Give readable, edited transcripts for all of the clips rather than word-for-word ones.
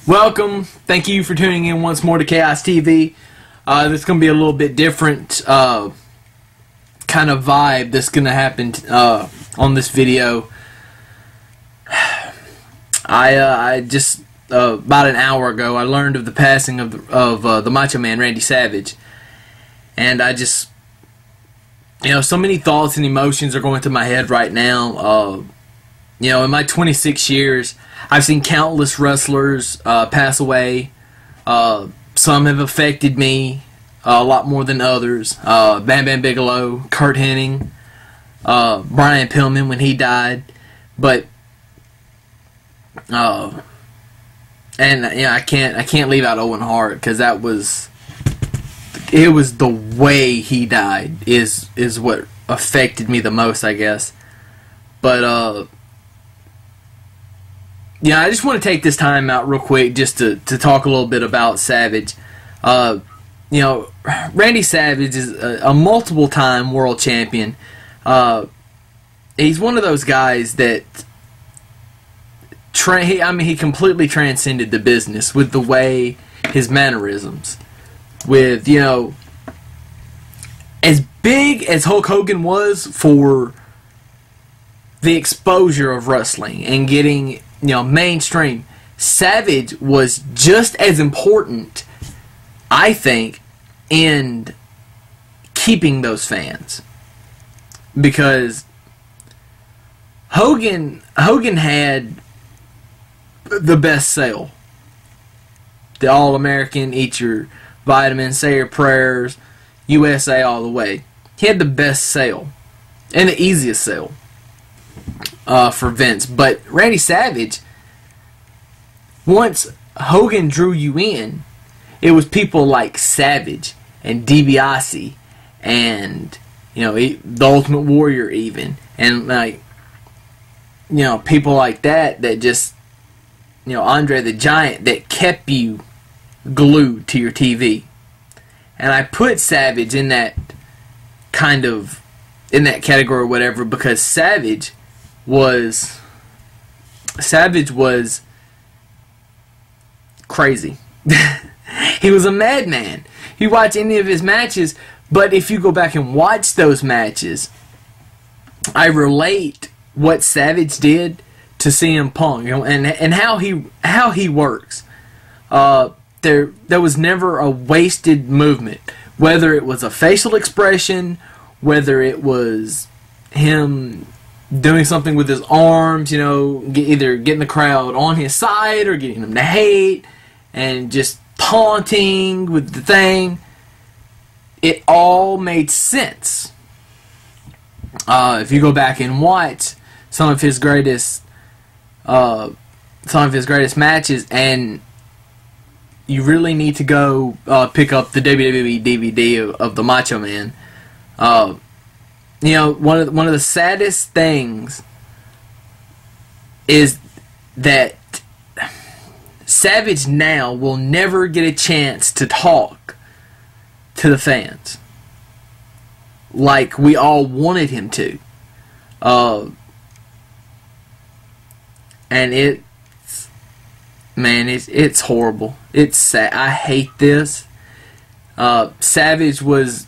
Welcome. Thank you for tuning in once more to Chaos TV. This is going to be a little bit different kind of vibe that's going to happen on this video. I just about an hour ago I learned of the passing of the Macho Man Randy Savage, and I just, so many thoughts and emotions are going through my head right now. In my 26 years, I've seen countless wrestlers pass away. Some have affected me a lot more than others. Bam Bam Bigelow, Curt Henng, Brian Pillman when he died. But I can't leave out Owen Hart, because it was the way he died is what affected me the most, I guess. But I just want to take this time out real quick just to talk a little bit about Savage. Randy Savage is a multiple-time world champion. He's one of those guys that he completely transcended the business with the way his mannerisms. With, as big as Hulk Hogan was for the exposure of wrestling and getting, mainstream, Savage was just as important, I think, in keeping those fans. Because Hogan had the best sale. The All-American, eat your vitamins, say your prayers, USA all the way. He had the best sale and the easiest sale for Vince. But Randy Savage, once Hogan drew you in, it was people like Savage and DiBiase and the Ultimate Warrior even, and people like that just Andre the Giant, that kept you glued to your TV. And I put Savage in that category or whatever, because Savage was crazy. He was a madman. You watch any of his matches, but if you go back and watch those matches, I relate what Savage did to CM Punk, and how he works. There was never a wasted movement, whether it was a facial expression, whether it was him doing something with his arms, either getting the crowd on his side or getting them to hate, and just taunting with the thing. It all made sense. If you go back and watch some of his greatest matches, and you really need to go pick up the WWE DVD of the Macho Man. One of the saddest things is that Savage now will never get a chance to talk to the fans like we all wanted him to. And it's horrible. It's sad. I hate this. Savage was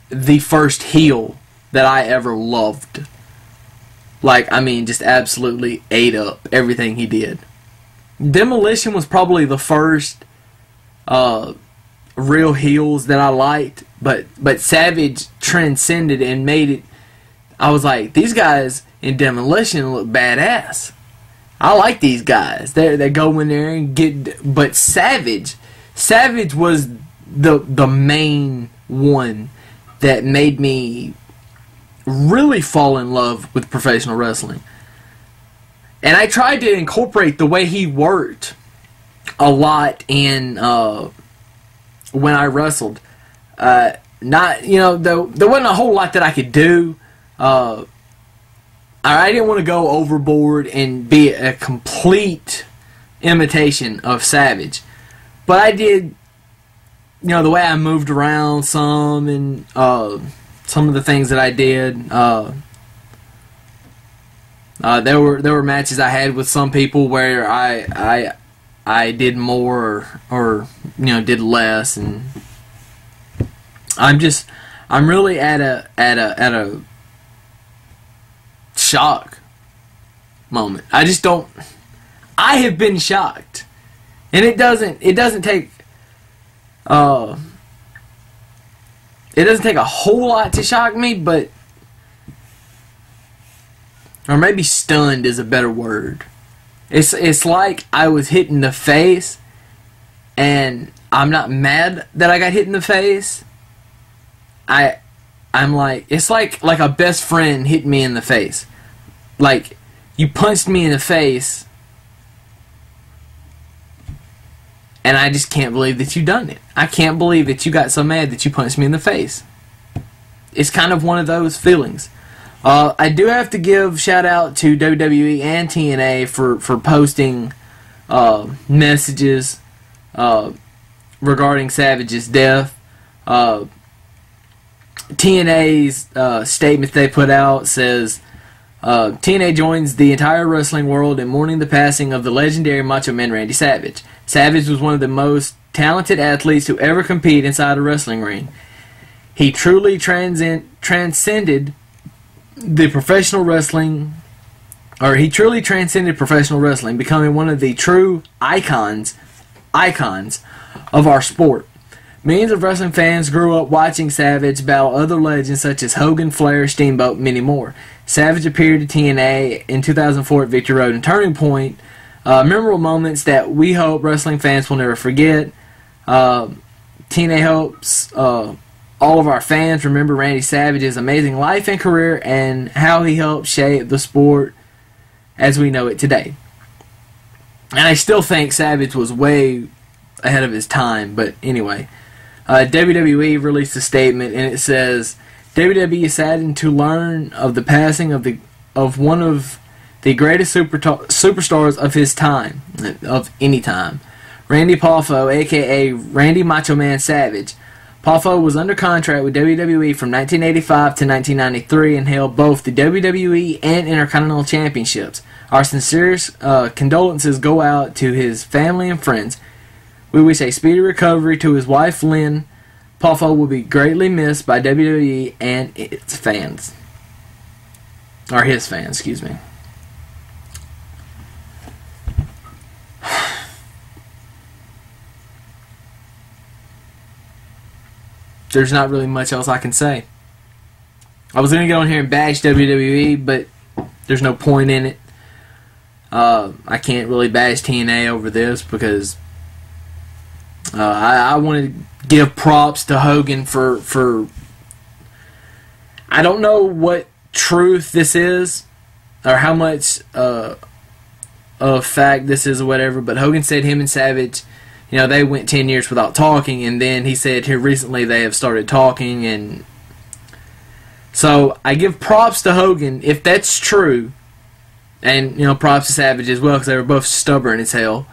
the first heel that I ever loved. Just absolutely ate up everything he did. Demolition was probably the first real heels that I liked, but Savage transcended and made it. I was like, these guys in Demolition look badass. I like these guys. They go in there and get. But Savage was the main one that made me really fall in love with professional wrestling. And I tried to incorporate the way he worked a lot in when I wrestled. There wasn't a whole lot that I could do. I didn't want to go overboard and be a complete imitation of Savage. But I did, the way I moved around some, and some of the things that I did. There were matches I had with some people where I I did more or did less, and I'm really at a shock moment. I have been shocked, and it doesn't take a whole lot to shock me, but or maybe stunned is a better word. It's like I was hit in the face, and I'm not mad that I got hit in the face. I'm like, it's like a best friend hit me in the face. Like, you punched me in the face, and I just can't believe that you done it. I can't believe that you got so mad that you punched me in the face. It's kind of one of those feelings. I do have to give shout out to WWE and TNA for posting messages regarding Savage's death. TNA's statement they put out says, TNA joins the entire wrestling world in mourning the passing of the legendary Macho Man Randy Savage. Savage was one of the most talented athletes to ever compete inside a wrestling ring. He truly transcended professional wrestling, becoming one of the true icons of our sport. Millions of wrestling fans grew up watching Savage battle other legends such as Hogan, Flair, Steamboat, and many more. Savage appeared at TNA in 2004 at Victory Road and Turning Point. Memorable moments that we hope wrestling fans will never forget. TNA hopes all of our fans remember Randy Savage's amazing life and career and how he helped shape the sport as we know it today. And I still think Savage was way ahead of his time, but anyway. WWE released a statement, and it says, WWE is saddened to learn of the passing of one of the greatest superstars of his time, of any time, Randy Poffo, a.k.a. Randy Macho Man Savage. Poffo was under contract with WWE from 1985 to 1993 and held both the WWE and Intercontinental Championships. Our sincerest condolences go out to his family and friends. We wish a speedy recovery to his wife, Lynn. Poffo will be greatly missed by WWE and its fans. Or his fans, excuse me. There's not really much else I can say. I was going to get on here and bash WWE, but there's no point in it. I can't really bash TNA over this because I want to give props to Hogan for I don't know what truth this is or how much of fact this is or whatever, but Hogan said him and Savage, they went 10 years without talking, and then he said here recently they have started talking, and so I give props to Hogan if that's true, and props to Savage as well because they were both stubborn as hell.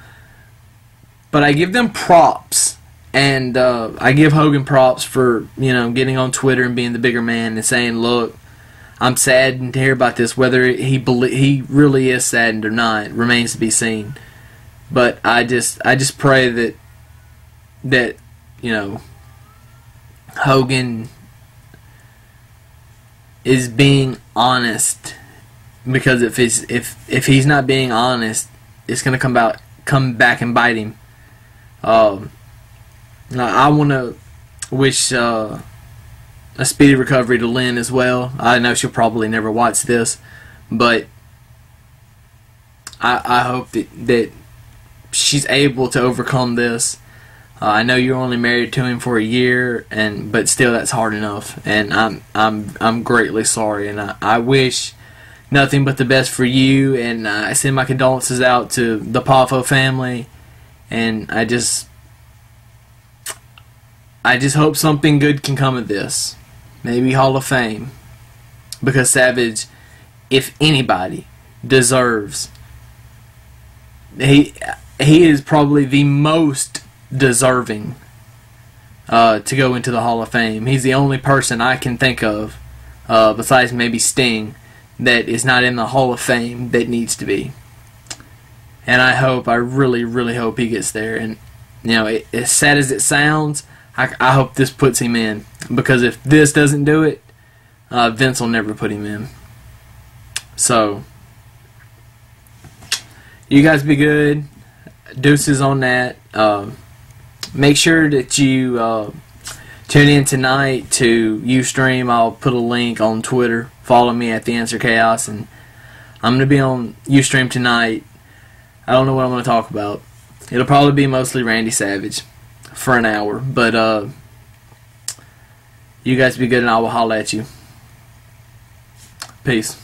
But I give them props, and I give Hogan props for getting on Twitter and being the bigger man and saying, "Look, I'm saddened to hear about this. Whether he really is saddened or not remains to be seen." But I just pray that Hogan is being honest, because if he's not being honest, it's gonna come back and bite him. I want to wish a speedy recovery to Lynn as well. I know she'll probably never watch this, but I hope that she's able to overcome this. I know you're only married to him for a year, but still that's hard enough. And I'm greatly sorry, and I wish nothing but the best for you. And I send my condolences out to the Poffo family, and I just hope something good can come of this. Maybe Hall of Fame, because Savage, if anybody, deserves. He is probably the most deserving to go into the Hall of Fame. He's the only person I can think of, besides maybe Sting, that is not in the Hall of Fame that needs to be. And I really, really hope he gets there. And, you know, as sad as it sounds, I hope this puts him in. Because if this doesn't do it, Vince will never put him in. So, you guys be good. Deuces on that. Make sure that you tune in tonight to Ustream. I'll put a link on Twitter. Follow me at The Answer Chaos. And I'm going to be on Ustream tonight. I don't know what I'm going to talk about. It'll probably be mostly Randy Savage for an hour. But you guys be good, and I will holler at you. Peace.